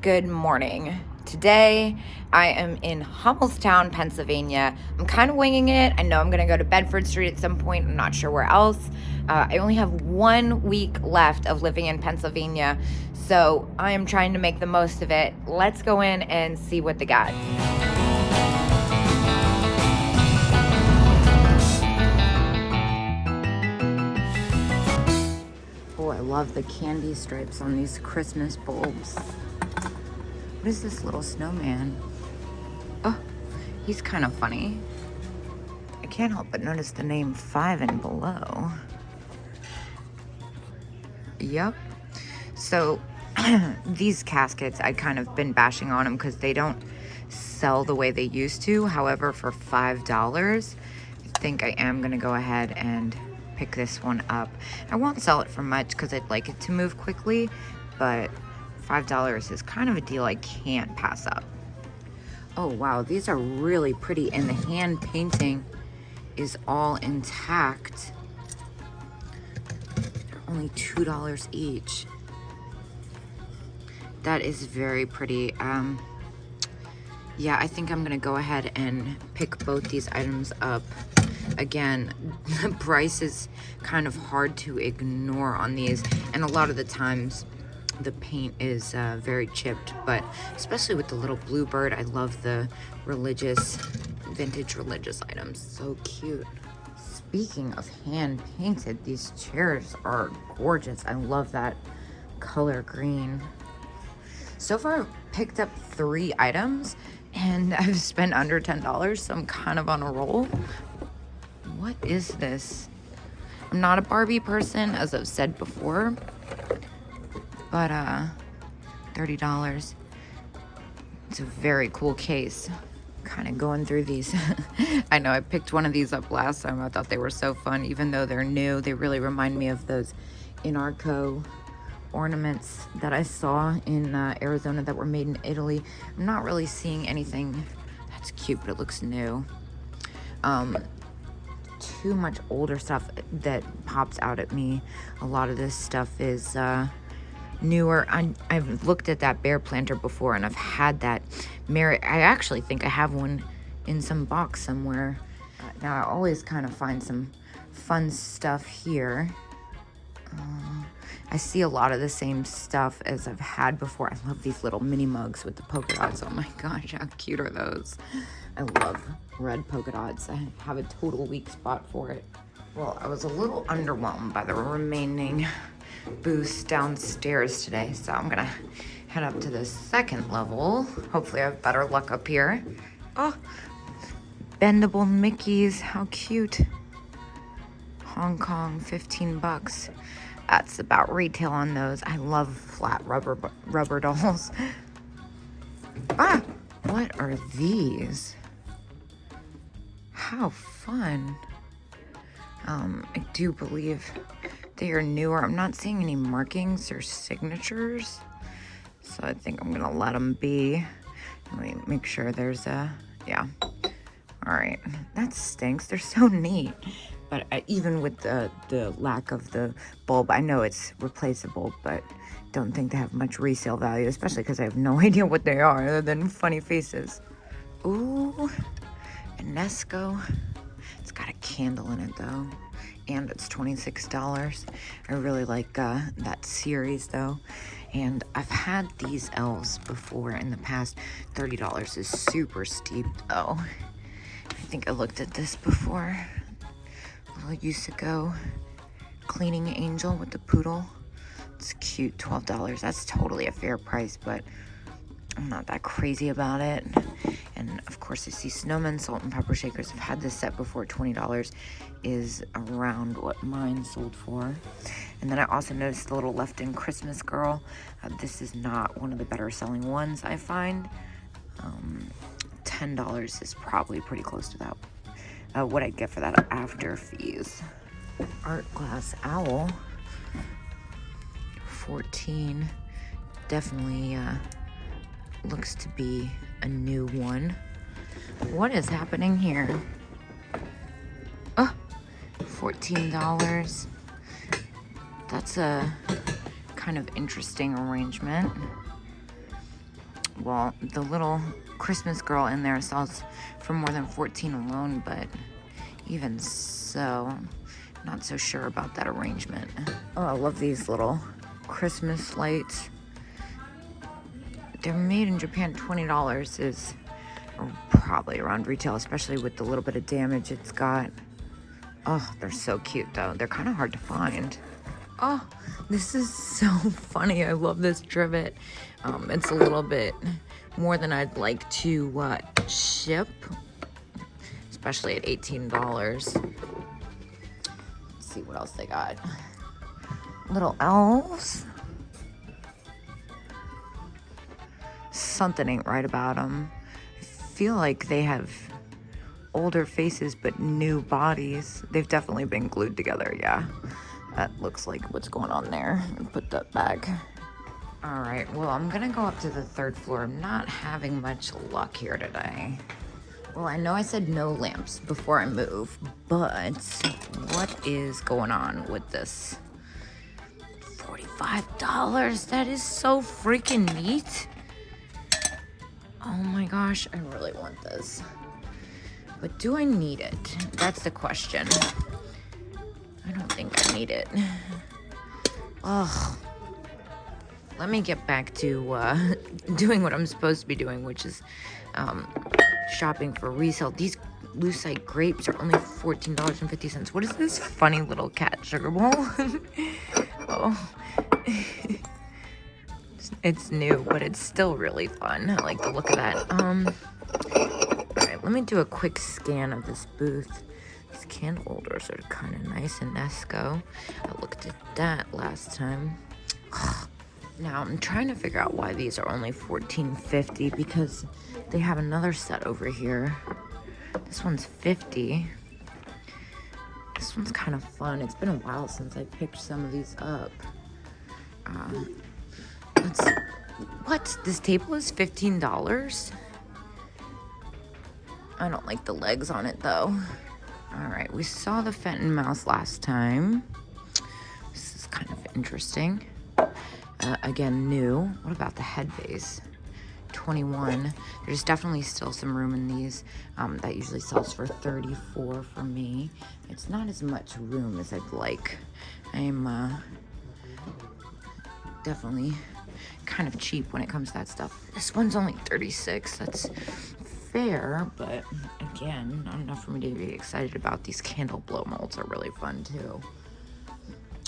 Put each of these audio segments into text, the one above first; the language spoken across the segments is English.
Good morning. Today I am in Hummelstown, Pennsylvania. I'm kind of winging it. I know I'm going to go to Bedford Street at some point. I'm not sure where else. I only have 1 week left of living in Pennsylvania, so I am trying to make the most of it. Let's go in and see what they got. Oh, I love the candy stripes on these Christmas bulbs. What is this little snowman? Oh, he's kind of funny. I can't help but notice the name 5 and Below. Yep. So these caskets, I kind of been bashing on them because they don't sell the way they used to. However, for $5, I think I am going to go ahead and pick this one up. I won't sell it for much because I'd like it to move quickly, but $5 is kind of a deal I can't pass up. Oh wow, these are really pretty, and the hand painting is all intact. They're only $2 each. That is very pretty. Yeah, I think I'm gonna go ahead and pick both these items up. Again, the price is kind of hard to ignore on these, and a lot of the times the paint is very chipped, but especially with the little bluebird, I love the vintage religious items. So cute. Speaking of hand painted, these chairs are gorgeous. I love that color green. So far, I've picked up 3 items and I've spent under $10, so I'm kind of on a roll. What is this? I'm not a Barbie person, as I've said before, but $30. It's a very cool case. Kind of going through these. I know I picked one of these up last time. I thought they were so fun. Even though they're new, they really remind me of those Inarco ornaments that I saw in Arizona that were made in Italy. I'm not really seeing anything that's cute, but it looks new. Too much older stuff that pops out at me. A lot of this stuff is newer. I've looked at that bear planter before, and I've had that I actually think I have one in some box somewhere. Now I always kind of find some fun stuff here. I see a lot of the same stuff as I've had before. I love these little mini mugs with the polka dots. Oh my gosh, how cute are those? I love red polka dots. I have a total weak spot for it. Well, I was a little underwhelmed by the remaining booths downstairs today, so I'm gonna head up to the 2nd level. Hopefully I have better luck up here. Oh, bendable Mickeys, how cute. Hong Kong, $15. That's about retail on those. I love flat rubber dolls. Ah, what are these? How fun. I do believe they are newer. I'm not seeing any markings or signatures, so I think I'm gonna let them be. Let me make sure there's yeah. All right, that stinks. They're so neat. But even with the lack of the bulb, I know it's replaceable, but don't think they have much resale value, especially because I have no idea what they are other than funny faces. Ooh, Enesco. It's got a candle in it though, and it's $26. I really like that series though, and I've had these elves before in the past. $30 is super steep though. I think I looked at this before. Little Yusuko cleaning angel with the poodle. It's cute, $12. That's totally a fair price, but I'm not that crazy about it. And of course I see snowmen, salt and pepper shakers. I've had this set before. $20 is around what mine sold for. And then I also noticed the little Left-In Christmas girl. This is not one of the better selling ones, I find. $10 is probably pretty close to that. What I'd get for that after fees. Art glass owl, $14. Definitely looks to be a new one. What is happening here? Oh, $14. That's a kind of interesting arrangement. well, the little Christmas girl in there sells for more than 14 alone, but even so, not so sure about that arrangement. Oh, I love these little Christmas lights. They're made in Japan. $20 is probably around retail, especially with the little bit of damage it's got. Oh, they're so cute though. They're kind of hard to find. Oh, this is so funny. I love this trivet. It's a little bit more than I'd like to ship, especially at $18. Let's see what else they got. Little elves. Something ain't right about them. I feel like they have older faces but new bodies. They've definitely been glued together, yeah. That looks like what's going on there. Put that back. All right, well, I'm gonna go up to the 3rd floor. I'm not having much luck here today. Well, I know I said no lamps before I move, but what is going on with this? $45, that is so freaking neat. Oh my gosh, I really want this. But do I need it? That's the question. I don't think I need it. Ugh. Let me get back to doing what I'm supposed to be doing, which is shopping for resale. These lucite grapes are only $14.50. What is this funny little cat sugar bowl? Oh. It's new, but it's still really fun. I like the look of that. Alright, let me do a quick scan of this booth. These candle holders are kind of nice in Nesco. I looked at that last time. Now, I'm trying to figure out why these are only $14.50 because they have another set over here. This one's $50. This one's kind of fun. It's been a while since I picked some of these up. What? This table is $15? I don't like the legs on it though. All right, we saw the Fenton mouse last time. This is kind of interesting. Again, new. What about the head base? $21. There's definitely still some room in these. That usually sells for $34 for me. It's not as much room as I'd like. I'm definitely kind of cheap when it comes to that stuff. This one's only $36. That's fair, but again, not enough for me to be excited about. These candle blow molds are really fun too.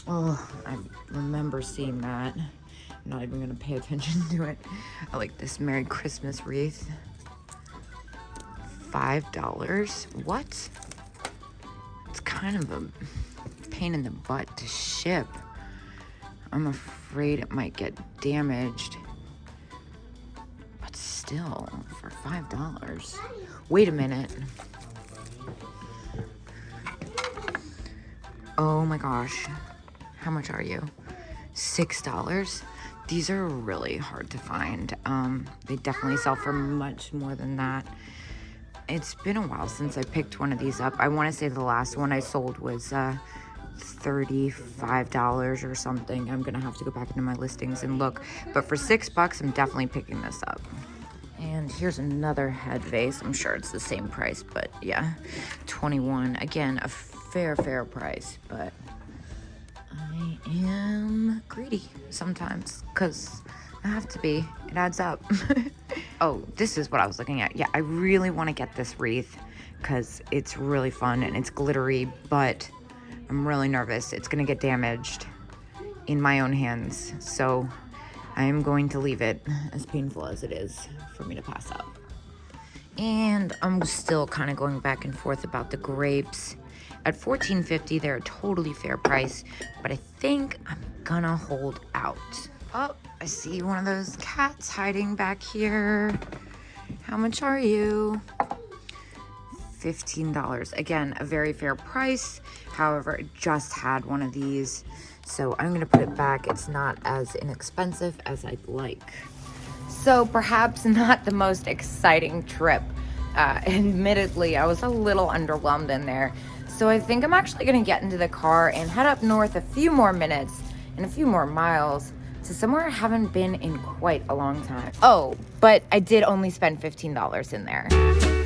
Oh, I remember seeing that. I'm not even gonna pay attention to it. I like this Merry Christmas wreath. $5. What? It's kind of a pain in the butt to ship. I'm afraid it might get damaged. But still, for $5. Wait a minute. Oh my gosh. How much are you? $6? These are really hard to find. They definitely sell for much more than that. It's been a while since I picked one of these up. I want to say the last one I sold was $35 or something. I'm gonna have to go back into my listings and look, but for $6 I'm definitely picking this up. And here's another head vase. I'm sure it's the same price, but yeah, $21. Again, a fair price, but I am greedy sometimes because I have to be. It adds up. Oh, this is what I was looking at. Yeah, I really want to get this wreath because it's really fun and it's glittery, but I'm really nervous it's gonna get damaged in my own hands. So I am going to leave it, as painful as it is for me to pass up. And I'm still kind of going back and forth about the grapes. At $14.50, they're a totally fair price, but I think I'm gonna hold out. Oh, I see one of those cats hiding back here. How much are you? $15. Again, a very fair price. However, I just had one of these, so I'm gonna put it back. It's not as inexpensive as I'd like. So perhaps not the most exciting trip. Admittedly, I was a little underwhelmed in there. So I think I'm actually gonna get into the car and head up north a few more minutes and a few more miles to somewhere I haven't been in quite a long time. Oh, but I did only spend $15 in there.